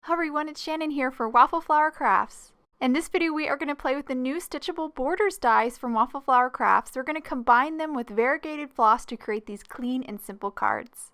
Hi everyone, it's Shannon here for Waffle Flower Crafts. In this video we are going to play with the new Stitchable Borders dies from Waffle Flower Crafts. We're going to combine them with Variegated Floss to create these clean and simple cards.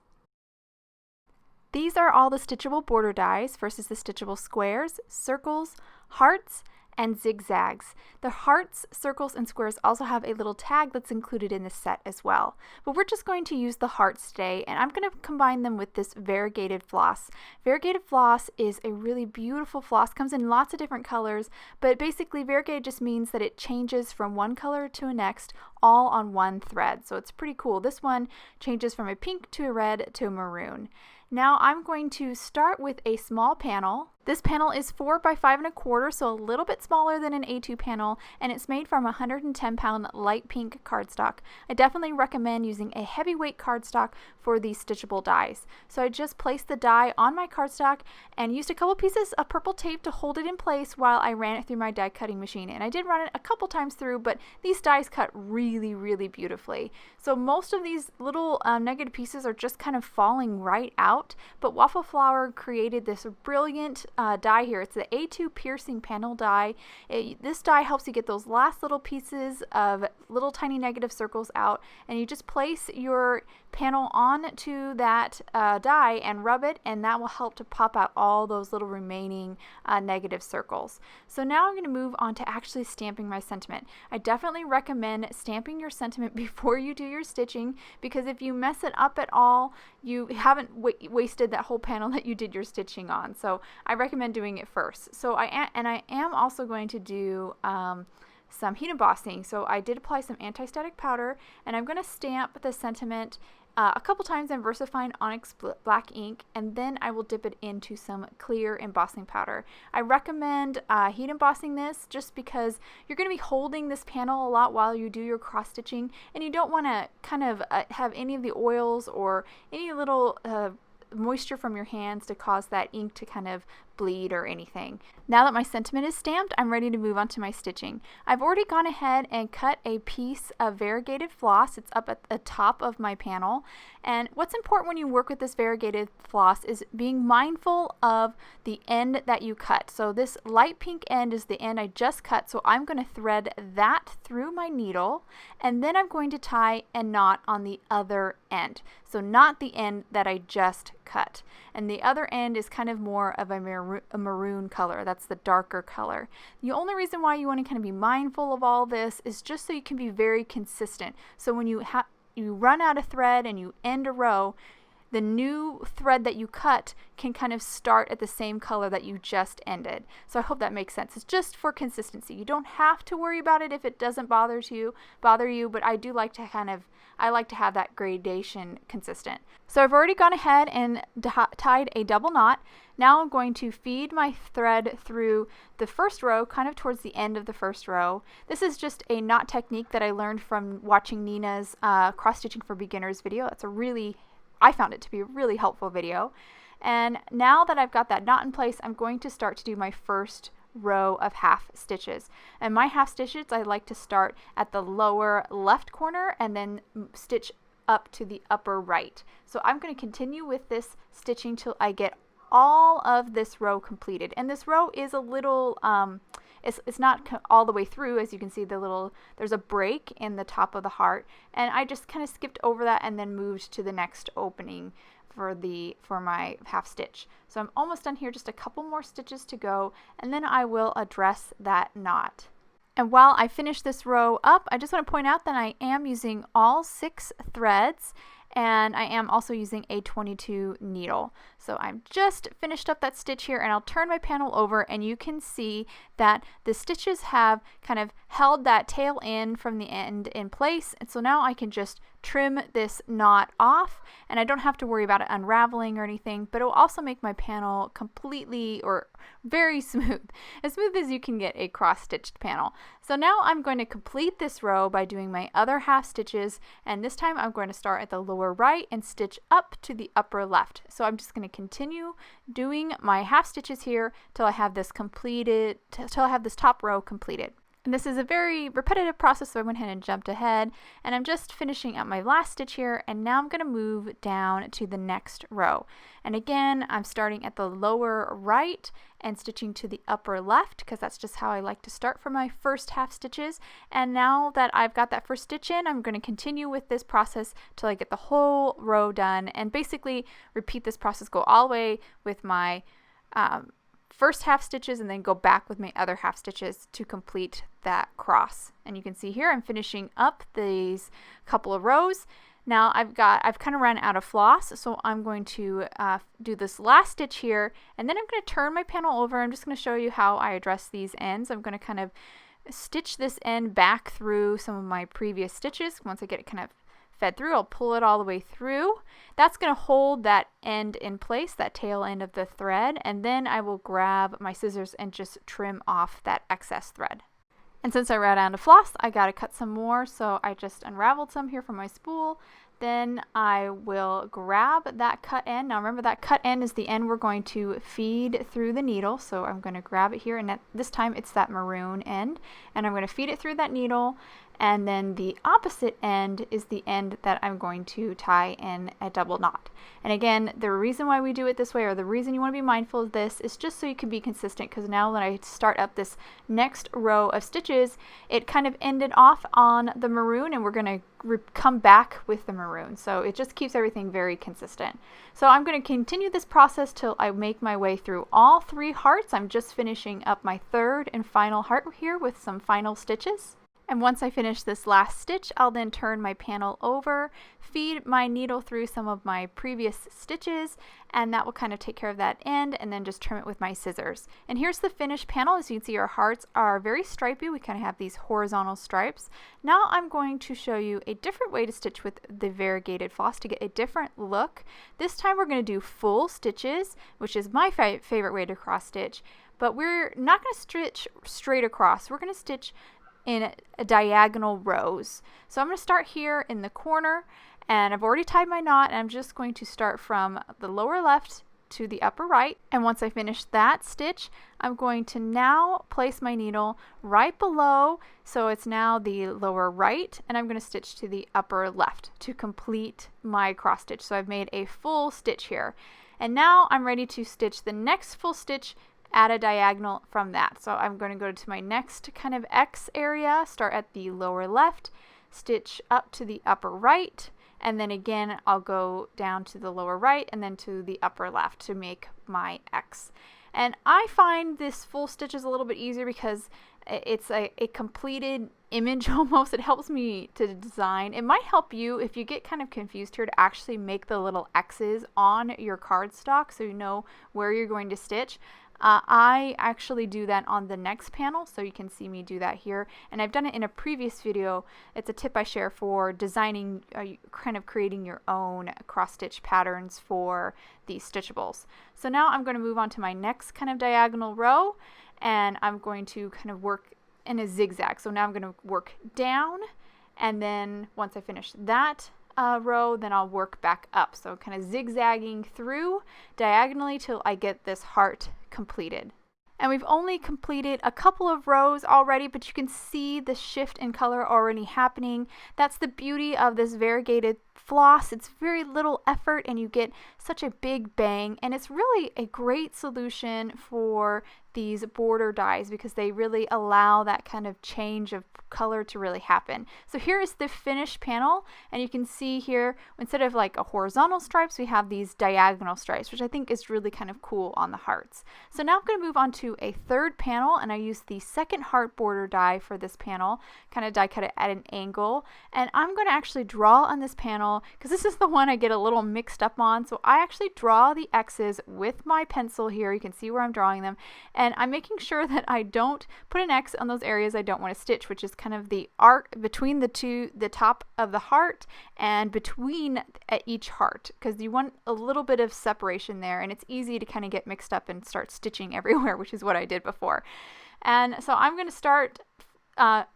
These are all the Stitchable Border dies versus the Stitchable Squares, Circles, Hearts, and Zigzags. The hearts, circles, and squares also have a little tag that's included in this set as well. But we're just going to use the hearts today, and I'm going to combine them with this variegated floss. Variegated floss is a really beautiful floss, comes in lots of different colors, but basically variegated just means that it changes from one color to a next, all on one thread. So it's pretty cool. This one changes from a pink to a red to a maroon. Now I'm going to start with a small panel. This panel is 4 by 5 1/4, so a little bit smaller than an A2 panel, and it's made from 110-pound light pink cardstock. I definitely recommend using a heavyweight cardstock for these stitchable dies. So I just placed the die on my cardstock and used a couple pieces of purple tape to hold it in place while I ran it through my die cutting machine. And I did run it a couple times through, but these dies cut really beautifully. So most of these little negative pieces are just kind of falling right out, but Waffle Flower created this brilliant die here. It's the A2 piercing panel die. This die helps you get those last little pieces of little tiny negative circles out, and you just place your panel onto that die and rub it, and that will help to pop out all those little remaining negative circles. So now I'm going to move on to actually stamping my sentiment. I definitely recommend stamping your sentiment before you do your stitching, because if you mess it up at all, you haven't wasted that whole panel that you did your stitching on. So I recommend doing it first. So I am also going to do some heat embossing. So I did apply some anti-static powder, and I'm going to stamp the sentiment a couple times in VersaFine Onyx black ink, and then I will dip it into some clear embossing powder. I recommend heat embossing this just because you're going to be holding this panel a lot while you do your cross stitching, and you don't want to kind of have any of the oils or any little moisture from your hands to cause that ink to kind of bleed or anything. Now that my sentiment is stamped, I'm ready to move on to my stitching. I've already gone ahead and cut a piece of variegated floss. It's up at the top of my panel. And what's important when you work with this variegated floss is being mindful of the end that you cut. So this light pink end is the end I just cut, so I'm going to thread that through my needle, and then I'm going to tie a knot on the other end. So not the end that I just cut. And the other end is kind of more of a maroon color. That's the darker color. The only reason why you want to kind of be mindful of all this is just so you can be very consistent. So when you run out of thread and you end a row, the new thread that you cut can kind of start at the same color that you just ended. So I hope that makes sense. It's just for consistency. You don't have to worry about it if it doesn't bother you, but I do like to I like to have that gradation consistent. So I've already gone ahead and tied a double knot. Now I'm going to feed my thread through the first row, kind of towards the end of the first row. This is just a knot technique that I learned from watching Nina's Cross Stitching for Beginners video. I found it to be a really helpful video. And now that I've got that knot in place, I'm going to start to do my first row of half stitches. And my half stitches, I like to start at the lower left corner and then stitch up to the upper right. So I'm going to continue with this stitching till I get all of this row completed. And this row is a little it's not all the way through. As you can see, there's a break in the top of the heart, and I just kind of skipped over that and then moved to the next opening for my half stitch. So I'm almost done here, just a couple more stitches to go, and then I will address that knot. And while I finish this row up, I just want to point out that I am using all 6 threads, and I am also using a 22 needle. So I'm just finished up that stitch here, and I'll turn my panel over, and you can see that the stitches have kind of held that tail end from the end in place. And so now I can just trim this knot off, and I don't have to worry about it unraveling or anything, but it will also make my panel completely or very smooth, as smooth as you can get a cross-stitched panel. So now I'm going to complete this row by doing my other half stitches, and this time I'm going to start at the lower right and stitch up to the upper left. So I'm just going to continue doing my half stitches here till I have this completed, till I have this top row completed. And this is a very repetitive process, so I went ahead and jumped ahead, and I'm just finishing up my last stitch here, and now I'm going to move down to the next row. And again, I'm starting at the lower right and stitching to the upper left, because that's just how I like to start for my first half stitches. And now that I've got that first stitch in, I'm going to continue with this process till I get the whole row done, and basically repeat this process, go all the way with my first half stitches and then go back with my other half stitches to complete that cross. And you can see here I'm finishing up these couple of rows. Now I've kind of run out of floss, so I'm going to do this last stitch here, and then I'm going to turn my panel over. I'm just going to show you how I address these ends. I'm going to kind of stitch this end back through some of my previous stitches. Once I get it kind of fed through, I'll pull it all the way through. That's going to hold that end in place, that tail end of the thread, and then I will grab my scissors and just trim off that excess thread. And since I ran out of floss, I got to cut some more, so I just unraveled some here from my spool. Then I will grab that cut end. Now remember, that cut end is the end we're going to feed through the needle, so I'm going to grab it here, and this time it's that maroon end, and I'm going to feed it through that needle. And then the opposite end is the end that I'm going to tie in a double knot. And again, the reason why we do it this way, or the reason you want to be mindful of this, is just so you can be consistent, because now when I start up this next row of stitches, it kind of ended off on the maroon, and we're going to come back with the maroon. So it just keeps everything very consistent. So I'm going to continue this process till I make my way through all 3 hearts. I'm just finishing up my third and final heart here with some final stitches. And once I finish this last stitch, I'll then turn my panel over, feed my needle through some of my previous stitches, and that will kind of take care of that end, and then just trim it with my scissors. And here's the finished panel. As you can see, our hearts are very stripy. We kind of have these horizontal stripes. Now I'm going to show you a different way to stitch with the variegated floss to get a different look. This time we're going to do full stitches, which is my favorite way to cross stitch, but we're not going to stitch straight across. We're going to stitch in a diagonal rows. So I'm going to start here in the corner, and I've already tied my knot, and I'm just going to start from the lower left to the upper right. And once I finish that stitch, I'm going to now place my needle right below, so it's now the lower right, and I'm going to stitch to the upper left to complete my cross stitch. So I've made a full stitch here, and now I'm ready to stitch the next full stitch at a diagonal from that. So I'm going to go to my next kind of X area, start at the lower left, stitch up to the upper right, and then again I'll go down to the lower right and then to the upper left to make my X. And I find this full stitch is a little bit easier because it's a completed image almost. It helps me to design. It might help you if you get kind of confused here to actually make the little X's on your cardstock so you know where you're going to stitch. I actually do that on the next panel, so you can see me do that here, and I've done it in a previous video. It's a tip I share for designing, kind of creating your own cross stitch patterns for these stitchables. So now I'm going to move on to my next kind of diagonal row, and I'm going to kind of work in a zigzag. So now I'm going to work down, and then once I finish that row, then I'll work back up. So kind of zigzagging through diagonally till I get this heart completed. And we've only completed a couple of rows already, but you can see the shift in color already happening. That's the beauty of this variegated floss. It's very little effort and you get such a big bang, and it's really a great solution for these border dies because they really allow that kind of change of color to really happen. So here is the finished panel, and you can see here instead of like a horizontal stripes, we have these diagonal stripes, which I think is really kind of cool on the hearts. So now I'm going to move on to a third panel, and I use the second heart border die for this panel, kind of die cut it at an angle, and I'm going to actually draw on this panel because this is the one I get a little mixed up on. So I actually draw the X's with my pencil here. You can see where I'm drawing them, and I'm making sure that I don't put an X on those areas I don't want to stitch, which is kind of the arc between the top of the heart and between at each heart, because you want a little bit of separation there, and it's easy to kind of get mixed up and start stitching everywhere, which is what I did before. And so I'm going to start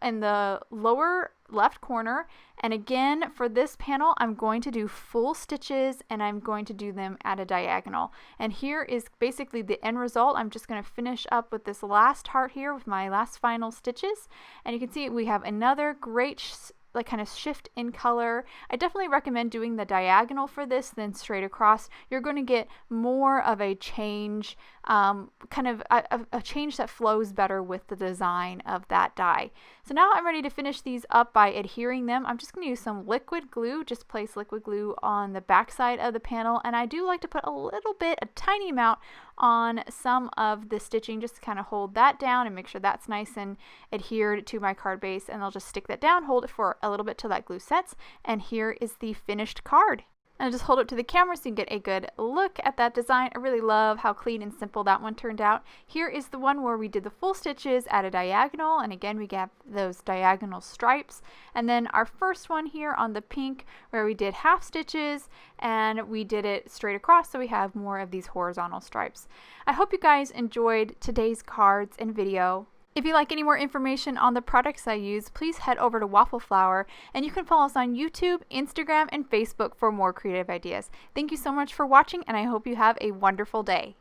in the lower left corner. And again, for this panel, I'm going to do full stitches and I'm going to do them at a diagonal. And here is basically the end result. I'm just going to finish up with this last heart here with my last final stitches. And you can see we have another great like kind of shift in color. I definitely recommend doing the diagonal for this than straight across. You're going to get more of a change, kind of a change that flows better with the design of that die. So now I'm ready to finish these up by adhering them. I'm just going to use some liquid glue, just place liquid glue on the back side of the panel, and I do like to put a little bit, a tiny amount, on some of the stitching just to kind of hold that down and make sure that's nice and adhered to my card base, and I'll just stick that down, hold it for a little bit till that glue sets, and here is the finished card. And I'll just hold it to the camera so you can get a good look at that design. I really love how clean and simple that one turned out. Here is the one where we did the full stitches at a diagonal, and again we get those diagonal stripes. And then our first one here on the pink where we did half stitches and we did it straight across, so we have more of these horizontal stripes. I hope you guys enjoyed today's cards and video. If you'd like any more information on the products I use, please head over to Waffle Flower, and you can follow us on YouTube, Instagram, and Facebook for more creative ideas. Thank you so much for watching, and I hope you have a wonderful day.